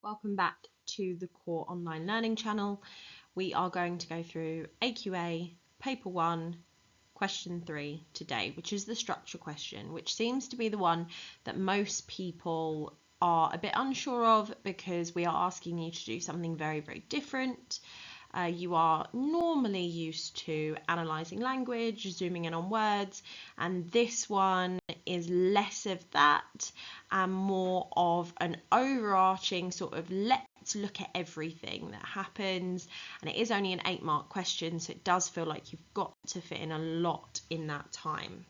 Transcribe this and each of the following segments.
Welcome back to the Core Online Learning channel. We are going to go through AQA Paper 1, Question 3 today, which is the structure question, which seems to be the one that most people are a bit unsure of because we are asking you to do something very, very different. You are normally used to analysing language, zooming in on words, and this one is less of that and more of an overarching sort of let's look at everything that happens. And it is only an 8-mark question, so it does feel like you've got to fit in a lot in that time.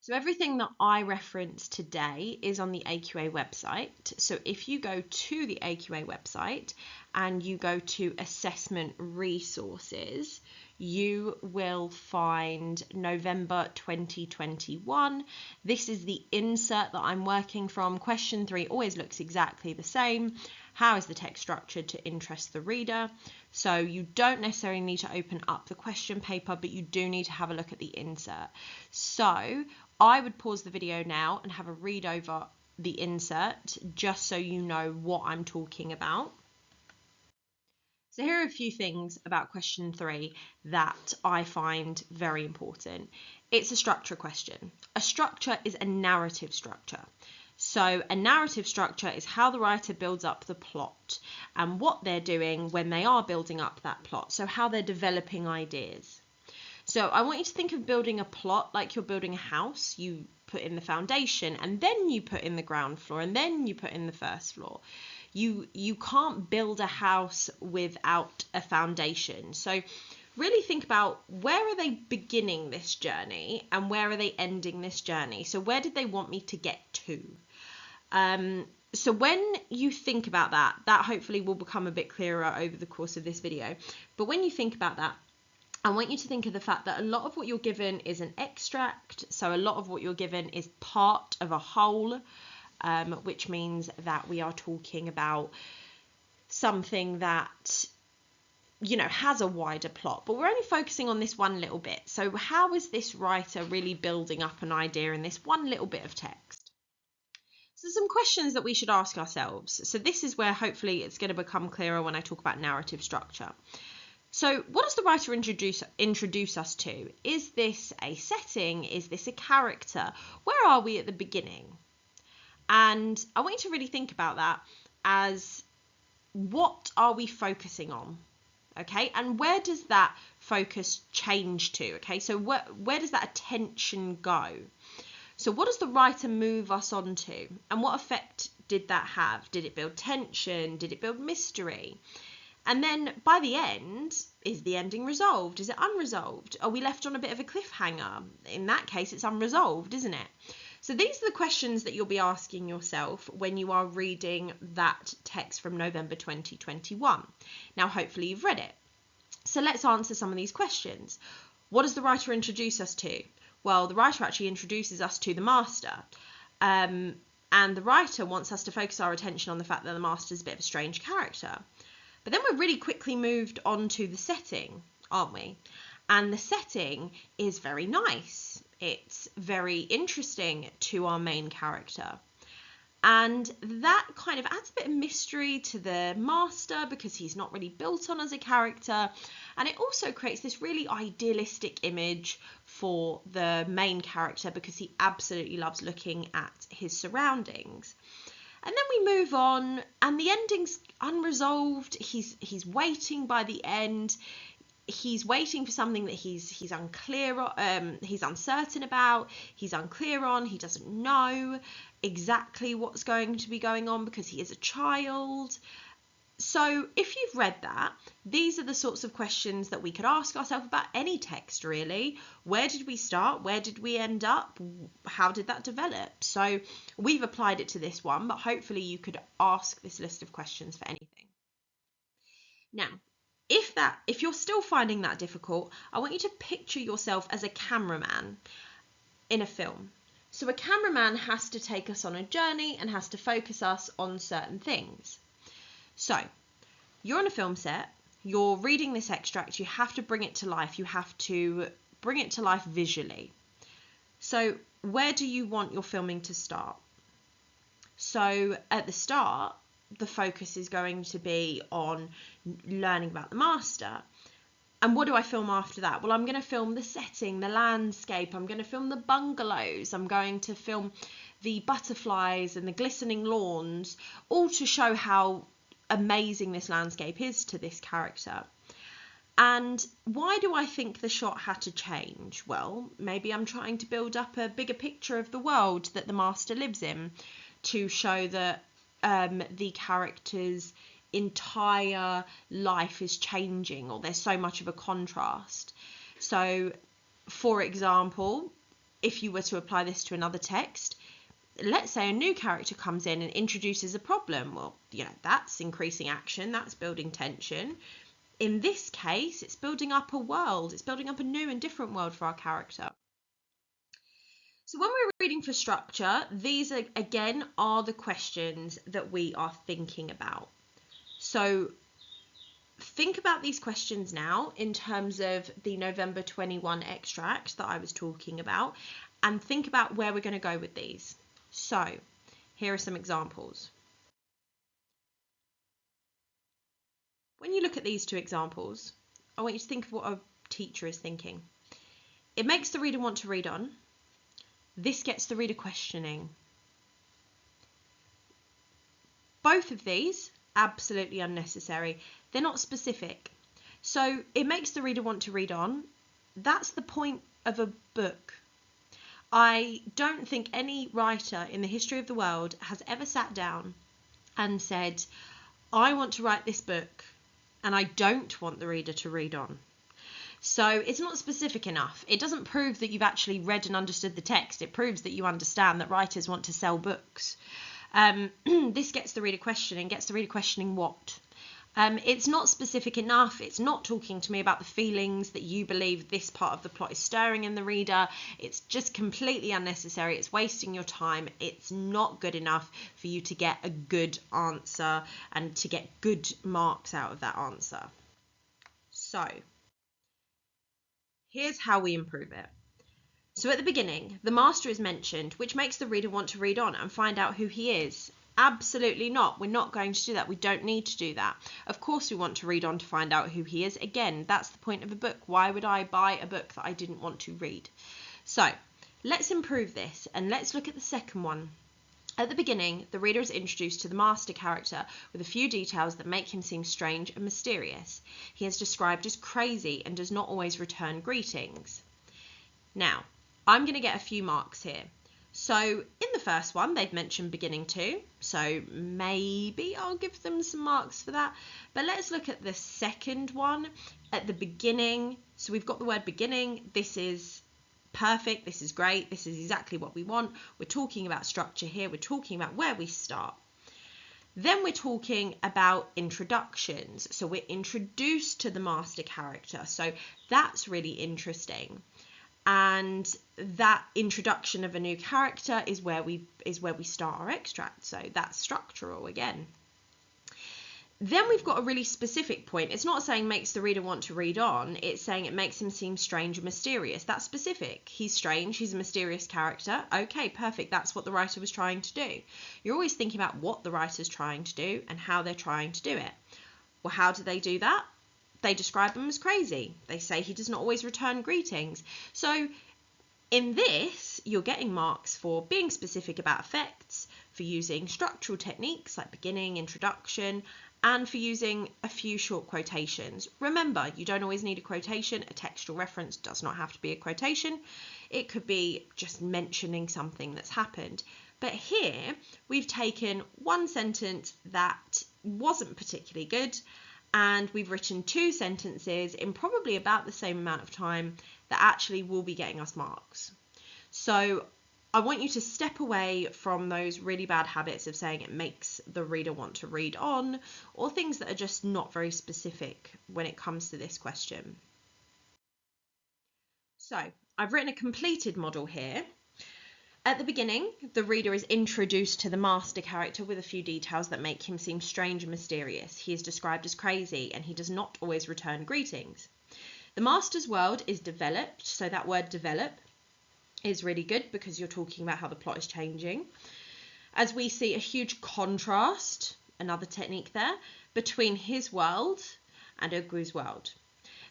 So everything that I reference today is on the AQA website. So if you go to the AQA website and you go to assessment resources, you will find November 2021. This is the insert that I'm working from. Question 3 always looks exactly the same. How is the text structured to interest the reader? So you don't necessarily need to open up the question paper, but you do need to have a look at the insert. So I would pause the video now and have a read over the insert just so you know what I'm talking about. So here are a few things about question 3 that I find very important. It's a structure question. A structure is a narrative structure. So a narrative structure is how the writer builds up the plot and what they're doing when they are building up that plot. So how they're developing ideas. So I want you to think of building a plot like you're building a house. You put in the foundation and then you put in the ground floor and then you put in the first floor. You can't build a house without a foundation. So really think about where are they beginning this journey and where are they ending this journey? So where did they want me to get to? So when you think about that hopefully will become a bit clearer over the course of this video. But when you think about that, I want you to think of the fact that a lot of what you're given is an extract. So a lot of what you're given is part of a whole, which means that we are talking about something that, has a wider plot, but we're only focusing on this one little bit. So how is this writer really building up an idea in this one little bit of text? So some questions that we should ask ourselves. So this is where hopefully it's going to become clearer when I talk about narrative structure. So what does the writer introduce us to? Is this a setting? Is this a character? Where are we at the beginning? And I want you to really think about that as what are we focusing on? Okay, and where does that focus change to? Okay, so where does that attention go? So what does the writer move us on to? And what effect did that have? Did it build tension? Did it build mystery? And then by the end, is the ending resolved? Is it unresolved? Are we left on a bit of a cliffhanger? In that case, it's unresolved, isn't it? So these are the questions that you'll be asking yourself when you are reading that text from November 2021. Now, hopefully you've read it. So let's answer some of these questions. What does the writer introduce us to? Well, the writer actually introduces us to the master. And the writer wants us to focus our attention on the fact that the master is a bit of a strange character. But then we're really quickly moved on to the setting, aren't we? And the setting is very nice. It's very interesting to our main character. And that kind of adds a bit of mystery to the master because he's not really built on as a character. And it also creates this really idealistic image for the main character because he absolutely loves looking at his surroundings. And then we move on and the ending's unresolved. He's waiting by the end. He's waiting for something that he's unclear on, he's uncertain about, he's unclear on, he doesn't know exactly what's going to be going on because he is a child. So if you've read that, these are the sorts of questions that we could ask ourselves about any text really. Where did we start? Where did we end up? How did that develop? So we've applied it to this one, but hopefully you could ask this list of questions for anything. Now, if you're still finding that difficult, I want you to picture yourself as a cameraman in a film. So a cameraman has to take us on a journey and has to focus us on certain things. So you're on a film set, you're reading this extract, you have to bring it to life. You have to bring it to life visually. So where do you want your filming to start? So at the start, the focus is going to be on learning about the master. And what do I film after that? Well, I'm going to film the setting, the landscape. I'm going to film the bungalows. I'm going to film the butterflies and the glistening lawns, all to show how amazing this landscape is to this character. And why do I think the shot had to change? Well, maybe I'm trying to build up a bigger picture of the world that the master lives in, to show that the character's entire life is changing, or there's so much of a contrast. So, for example, if you were to apply this to another text, let's say a new character comes in and introduces a problem. Well, that's increasing action, that's building tension. In this case, it's building up a world. It's building up a new and different world for our character. So when we're reading for structure, these again are the questions that we are thinking about. So think about these questions now in terms of the November 21 extract that I was talking about, and think about where we're going to go with these. So here are some examples. When you look at these two examples, I want you to think of what a teacher is thinking. It makes the reader want to read on. This gets the reader questioning. Both of these, absolutely unnecessary. They're not specific. So it makes the reader want to read on. That's the point of a book. I don't think any writer in the history of the world has ever sat down and said, I want to write this book and I don't want the reader to read on. So it's not specific enough. It doesn't prove that you've actually read and understood the text. It proves that you understand that writers want to sell books. This gets the reader questioning what? It's not specific enough. It's not talking to me about the feelings that you believe this part of the plot is stirring in the reader. It's just completely unnecessary. It's wasting your time. It's not good enough for you to get a good answer and to get good marks out of that answer. So here's how we improve it. So at the beginning, the master is mentioned, which makes the reader want to read on and find out who he is. Absolutely not. We're not going to do that. We don't need to do that. Of course we want to read on to find out who he is. Again, that's the point of a book. Why would I buy a book that I didn't want to read? So let's improve this and let's look at the second one. At the beginning, the reader is introduced to the master character with a few details that make him seem strange and mysterious. He is described as crazy and does not always return greetings. Now, I'm going to get a few marks here. So in the first one, they've mentioned beginning too, so maybe I'll give them some marks for that. But let's look at the second one. At the beginning, so we've got the word beginning. This is perfect, this is great, this is exactly what we want. We're talking about structure here, we're talking about where we start. Then we're talking about introductions. So we're introduced to the master character, so that's really interesting. And that introduction of a new character is where we start our extract. So that's structural again. Then we've got a really specific point. It's not saying makes the reader want to read on. It's saying it makes him seem strange and mysterious. That's specific. He's strange. He's a mysterious character. Okay, perfect. That's what the writer was trying to do. You're always thinking about what the writer's trying to do and how they're trying to do it. Well, how do they do that? They describe him as crazy. They say he does not always return greetings. So in this, you're getting marks for being specific about effects, for using structural techniques like beginning, introduction, and for using a few short quotations. Remember, you don't always need a quotation. A textual reference does not have to be a quotation. It could be just mentioning something that's happened. But here, we've taken one sentence that wasn't particularly good, and we've written two sentences in probably about the same amount of time that actually will be getting us marks. So I want you to step away from those really bad habits of saying it makes the reader want to read on, or things that are just not very specific when it comes to this question. So I've written a completed model here. At the beginning, the reader is introduced to the master character with a few details that make him seem strange and mysterious. He is described as crazy and he does not always return greetings. The master's world is developed, so that word develop is really good because you're talking about how the plot is changing. As we see a huge contrast another technique there, between his world and Ugru's world.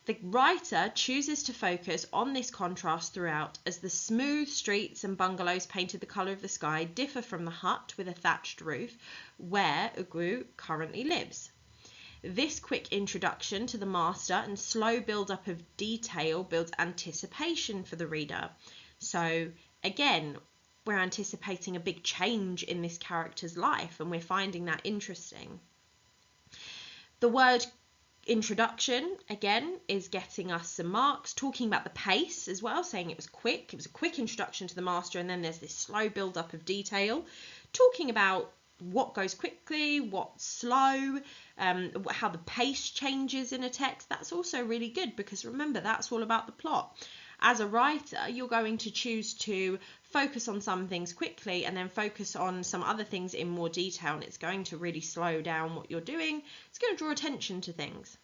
The writer chooses to focus on this contrast throughout, as the smooth streets and bungalows painted the colour of the sky differ from the hut with a thatched roof where Ugru currently lives. This quick introduction to the master and slow build-up of detail builds anticipation for the reader. So again, we're anticipating a big change in this character's life, and we're finding that interesting. The word introduction, again, is getting us some marks, talking about the pace as well, saying it was quick. It was a quick introduction to the master, and then there's this slow build-up of detail, talking about what goes quickly, what's slow, how the pace changes in a text. That's also really good, because remember, that's all about the plot. As a writer, you're going to choose to focus on some things quickly and then focus on some other things in more detail, and it's going to really slow down what you're doing. It's going to draw attention to things.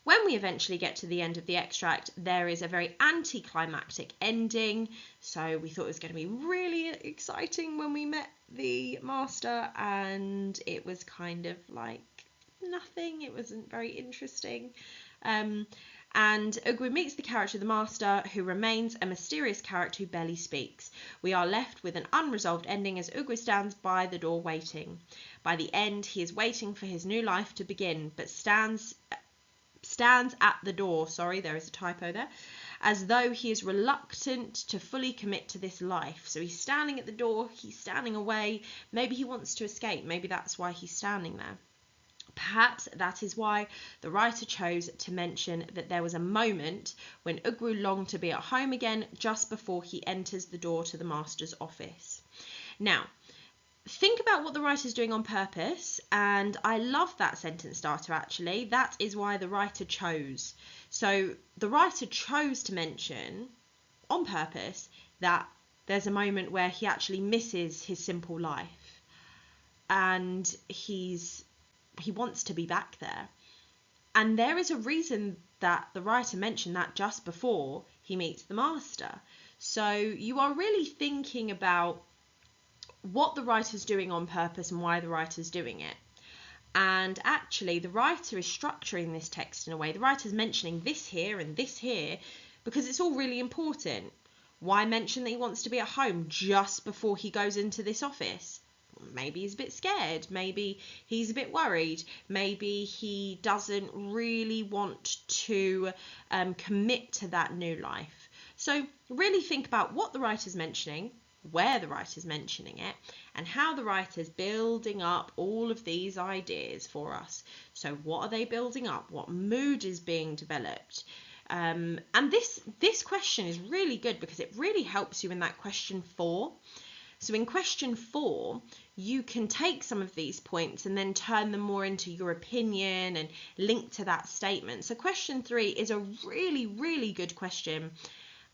When we eventually get to the end of the extract, there is a very anticlimactic ending. So we thought it was going to be really exciting when we met the master, and it was kind of like nothing. It wasn't very interesting. And Ugru meets the character of the master, who remains a mysterious character who barely speaks. We are left with an unresolved ending as Ugru stands by the door waiting. By the end, he is waiting for his new life to begin, but stands at the door, sorry, there is a typo there, as though he is reluctant to fully commit to this life. So he's standing at the door, he's standing away, maybe he wants to escape, maybe that's why he's standing there. Perhaps that is why the writer chose to mention that there was a moment when Ugru longed to be at home again just before he enters the door to the master's office. Now, think about what the writer's doing on purpose, and I love that sentence starter actually. That is why the writer chose. So the writer chose to mention on purpose that there's a moment where he actually misses his simple life, and he wants to be back there. And there is a reason that the writer mentioned that just before he meets the master. So you are really thinking about what the writer's doing on purpose and why the writer's doing it. And actually, the writer is structuring this text in a way. The writer's mentioning this here and this here because it's all really important. Why mention that he wants to be at home just before he goes into this office? Maybe he's a bit scared, maybe he's a bit worried, maybe he doesn't really want to commit to that new life. So really think about what the writer's mentioning, where the writer's mentioning it, and how the writer's building up all of these ideas for us. So what are they building up? What mood is being developed? And this question is really good because it really helps you in that question 4. So in question 4, you can take some of these points and then turn them more into your opinion and link to that statement. So question 3 is a really, really good question.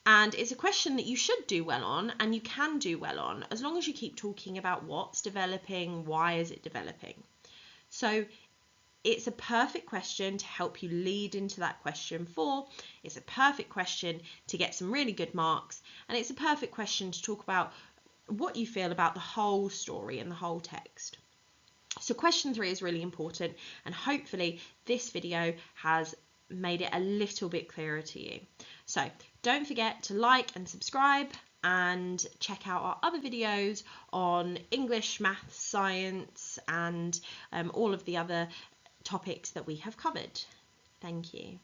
And it's a question that you should do well on, and you can do well on, as long as you keep talking about what's developing, why is it developing. So it's a perfect question to help you lead into that question 4. It's a perfect question to get some really good marks, and it's a perfect question to talk about what you feel about the whole story and the whole text. So question 3 is really important, and hopefully this video has made it a little bit clearer to you. So don't forget to like and subscribe, and check out our other videos on English, maths, science, and all of the other topics that we have covered. Thank you.